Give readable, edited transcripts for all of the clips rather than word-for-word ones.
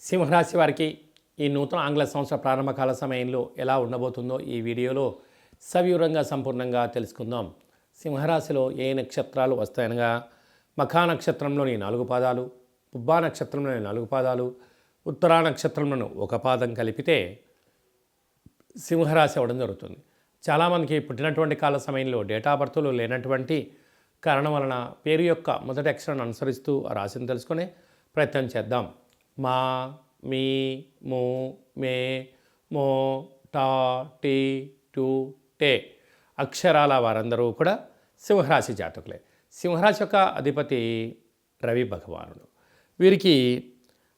సింహరాశి వారికి ఈ నూతన ఆంగ్ల సంవత్సర ప్రారంభకాల సమయంలో ఎలా ఉండబోతుందో ఈ వీడియోలో సవివరంగా సంపూర్ణంగా తెలుసుకుందాం. సింహరాశిలో ఏ నక్షత్రాలు వస్తాయనగా మఖా నక్షత్రంలోని 4 పాదాలు, పుబ్బా నక్షత్రంలోని 4 పాదాలు, ఉత్తరా నక్షత్రంలోని 1 పాదం కలిపితే సింహరాశి అవ్వడం జరుగుతుంది. చాలామందికి పుట్టినటువంటి కాల సమయంలో డేటా బర్త్లు లేనటువంటి కారణం వలన పేరు యొక్క మొదటి అక్షరాన్ని అనుసరిస్తూ ఆ రాశిని తెలుసుకునే ప్రయత్నం చేద్దాం. మా, మీ, ము, మే, మో, టా, టీ, టు, టే అక్షరాల వారందరూ కూడా సింహరాశి జాతకులే. సింహరాశి యొక్క అధిపతి రవి భగవానుడు. వీరికి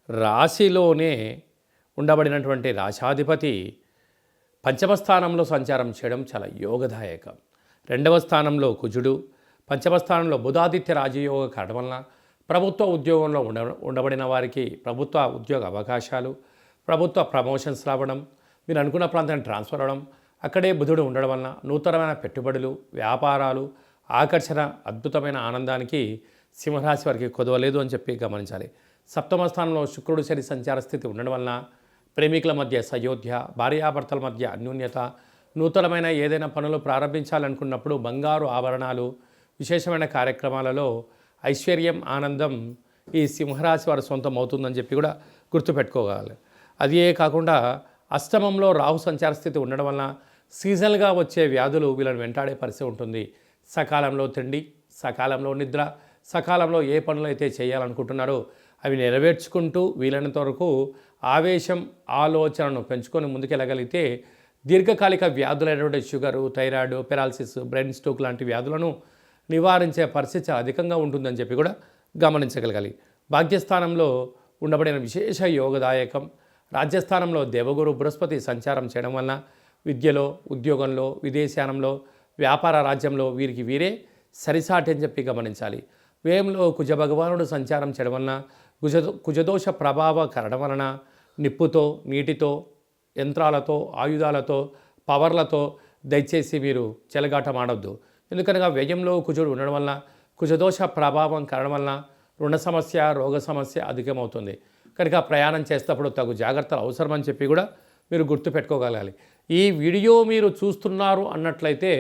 రాశిలోనే ఉండబడినటువంటి రాశాధిపతి పంచమ స్థానంలో సంచారం చేయడం చాలా యోగదాయకం. 2వ స్థానంలో కుజుడు, పంచమ స్థానంలో బుధాదిత్య రాజయోగ కారణం వలన ప్రభుత్వ ఉద్యోగంలో ఉండబడిన వారికి ప్రభుత్వ ఉద్యోగ అవకాశాలు, ప్రభుత్వ ప్రమోషన్స్ రావడం, మీరు అనుకున్న ప్రాంతానికి ట్రాన్స్ఫర్ అవ్వడం, అక్కడే బుధుడు ఉండడం వలన నూతనమైన పెట్టుబడులు, వ్యాపారాలు, ఆకర్షణ, అద్భుతమైన ఆనందానికి సింహరాశి వారికి కొదవలేదు అని చెప్పి గమనించాలి. 7వ స్థానంలో శుక్రుడు శని సంచార స్థితి ఉండడం వలన ప్రేమికుల మధ్య సయోధ్య, భార్యాభర్తల మధ్య అన్యోన్యత, నూతనమైన ఏదైనా పనులు ప్రారంభించాలనుకున్నప్పుడు బంగారు ఆభరణాలు, విశేషమైన కార్యక్రమాలలో ఐశ్వర్యం, ఆనందం ఈ సింహరాశి వారి సొంతం అవుతుందని చెప్పి కూడా గుర్తుపెట్టుకోగలరు. అదే కాకుండా అష్టమంలో రాహు సంచార స్థితి ఉండడం వలన సీజనల్గా వచ్చే వ్యాధులు వీళ్ళని వెంటాడే పరిస్థితి ఉంటుంది. సకాలంలో తిండి, సకాలంలో నిద్ర, సకాలంలో ఏ పనులు అయితే చేయాలనుకుంటున్నారో అవి నెరవేర్చుకుంటూ వీలైనంత వరకు ఆవేశం, ఆలోచనను పెంచుకొని ముందుకెళ్ళగలిగితే దీర్ఘకాలిక వ్యాధులైనటువంటి sugar, thyroid, paralysis, brain stroke లాంటి వ్యాధులను నివారించే పరిస్థితి అధికంగా ఉంటుందని చెప్పి కూడా గమనించగలగాలి. భాగ్యస్థానంలో ఉండబడిన విశేష యోగదాయకం. రాజ్యస్థానంలో దేవగురు బృహస్పతి సంచారం చేయడం వలన విద్యలో, ఉద్యోగంలో, విదేశానంలో, వ్యాపార రాజ్యంలో వీరికి వీరే సరిసాటి అని చెప్పి గమనించాలి. వ్యయంలో కుజ భగవానుడు సంచారం చేయడం వలన కుజదోష ప్రభావ కరడం వలన నిప్పుతో, నీటితో, యంత్రాలతో, ఆయుధాలతో, పవర్లతో దయచేసి మీరు చెలగాటమాడొద్దు. ఎందుకనగా వ్యయంలో కుజుడు ఉండడం వలన కుజదోష ప్రభావం కారణం వలన రుణ సమస్య, రోగ సమస్య అధికమవుతుంది. కనుక ప్రయాణం చేసేటప్పుడు తగు జాగ్రత్తలు అవసరమని చెప్పి కూడా మీరు గుర్తుపెట్టుకోగలగాలి. ఈ వీడియో మీరు చూస్తున్నారు అన్నట్లయితే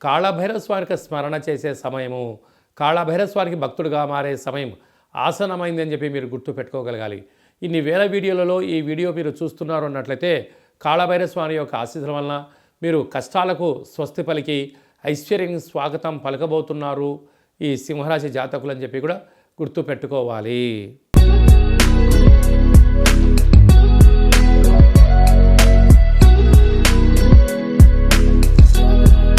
కాళభైరవ స్వామికి స్మరణ చేసే సమయము, కాళభైరవ స్వామికి భక్తుడిగా మారే సమయం ఆసనమైందని చెప్పి మీరు గుర్తుపెట్టుకోగలగాలి. ఇన్ని వేల వీడియోలలో ఈ వీడియో మీరు చూస్తున్నారు అన్నట్లయితే కాళభైరవ స్వామి యొక్క ఆశీస్సుల వలన మీరు కష్టాలకు స్వస్తి పలికి ఐశ్వర్యం స్వాగతం పలకబోతున్నారు ఈ సింహరాశి జాతకులు అని చెప్పి కూడా గుర్తుపెట్టుకోవాలి.